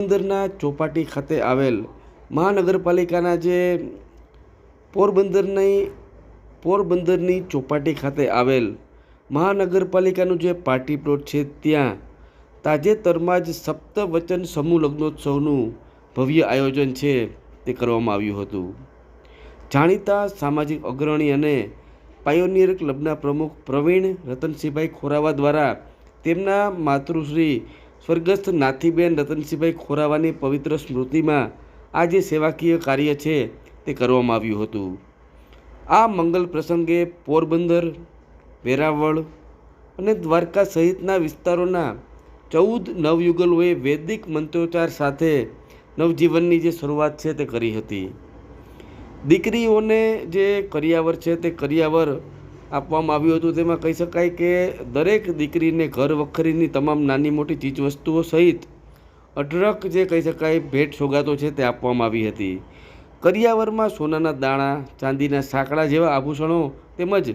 પોરબંદરના ચોપાટી ખાતે આવેલ મહાનગરપાલિકાના જે પોરબંદરની ચોપાટી ખાતે આવેલ મહાનગરપાલિકાનું જે પાર્ટી પ્લોટ છે ત્યાં તાજેતરમાં જ સપ્તવચન સમૂહ લગ્નોત્સવનું ભવ્ય આયોજન છે તે કરવામાં આવ્યું હતું. જાણીતા સામાજિક અગ્રણી અને પાયોનિયર ક્લબના પ્રમુખ પ્રવીણ રતનસિંહભાઈ ખોરાવા દ્વારા તેમના માતૃશ્રી સ્વર્ગસ્થ નાથીબેન રતનસિંહભાઈ ખોરાવાની પવિત્ર સ્મૃતિમાં આ જે સેવાકીય કાર્ય છે તે કરવામાં આવ્યું હતું. આ મંગલ પ્રસંગે પોરબંદર, વેરાવળ અને દ્વારકા સહિતના વિસ્તારોના 14 નવયુગલોએ વૈદિક મંત્રોચ્ચાર સાથે નવજીવનની જે શરૂઆત છે તે કરી હતી. દીકરીઓને જે કરિયાવર છે તે કરિયાવર આપવામાં આવ્યું હતું. તેમાં કહી શકાય કે દરેક દીકરીને ઘર વખરીની તમામ નાની મોટી ચીજવસ્તુઓ સહિત અઢળક જે કહી શકાય ભેટ સોગાતો છે તે આપવામાં આવી હતી. કરિયાવરમાં સોનાના દાણા, ચાંદીના સાંકડા જેવા આભૂષણો તેમજ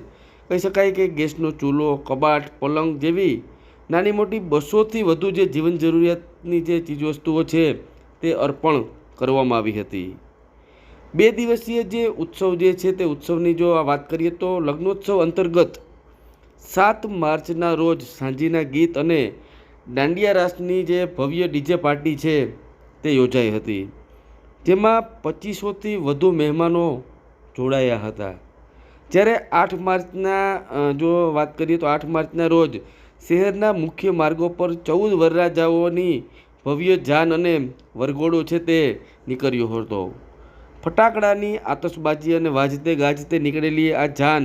કહી શકાય કે ગેસનો ચૂલો, કબાટ, પલંગ જેવી નાની મોટી 200થી વધુ જે જીવન જરૂરિયાતની જે ચીજવસ્તુઓ છે તે અર્પણ કરવામાં આવી હતી. 2 દિવસીય જે ઉત્સવ જે છે તે ઉત્સવની જો વાત કરીએ તો લગ્નોત્સવ અંતર્ગત 7 માર્ચના રોજ સાંજીના ગીત અને દાંડિયા રાસની જે ભવ્ય ડીજે પાર્ટી છે તે યોજાઈ હતી, જેમાં 2500થી વધુ મહેમાનો જોડાયા હતા. જ્યારે 8 માર્ચના જો વાત કરીએ તો 8 માર્ચના રોજ શહેરના મુખ્ય માર્ગો પર 14 વરરાજાઓની ભવ્ય જાન અને વરઘોડો છે તે નીકળ્યો હતો. ફટાકડાની આતશબાજી અને વાજતે ગાજતે નીકળેલી આ જાન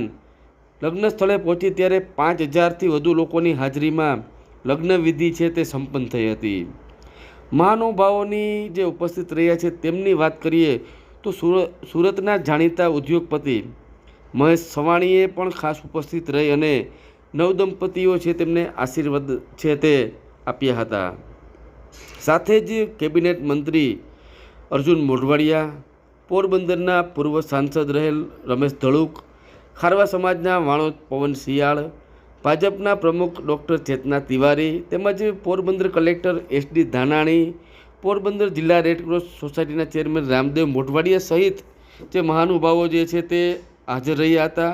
લગ્ન સ્થળે પહોંચી ત્યારે 5000થી વધુ લોકોની હાજરીમાં લગ્ન વિધિ છે તે સંપન્ન થઈ હતી. મહાનુભાવોની જે ઉપસ્થિત રહ્યા છે તેમની વાત કરીએ તો સુરતના જાણીતા ઉદ્યોગપતિ મહેશ સવાણીએ પણ ખાસ ઉપસ્થિત રહી અને નવદંપતીઓ છે તેમને આશીર્વાદ છે તે આપ્યા હતા. સાથે જ કેબિનેટ મંત્રી અર્જુન મોઢવાડિયા, પોરબંદરના પૂર્વ સાંસદ રહેલ રમેશ ધડુક, ખારવા સમાજના વાણોદ પવન શિયાળ, ભાજપના પ્રમુખ ડૉક્ટર ચેતના તિવારી તેમજ પોરબંદર કલેક્ટર SD ધાનાણી, પોરબંદર જિલ્લા રેડક્રોસ સોસાયટીના ચેરમેન રામદેવ મોઢવાડિયા સહિત જે મહાનુભાવો જે છે તે હાજર રહ્યા હતા.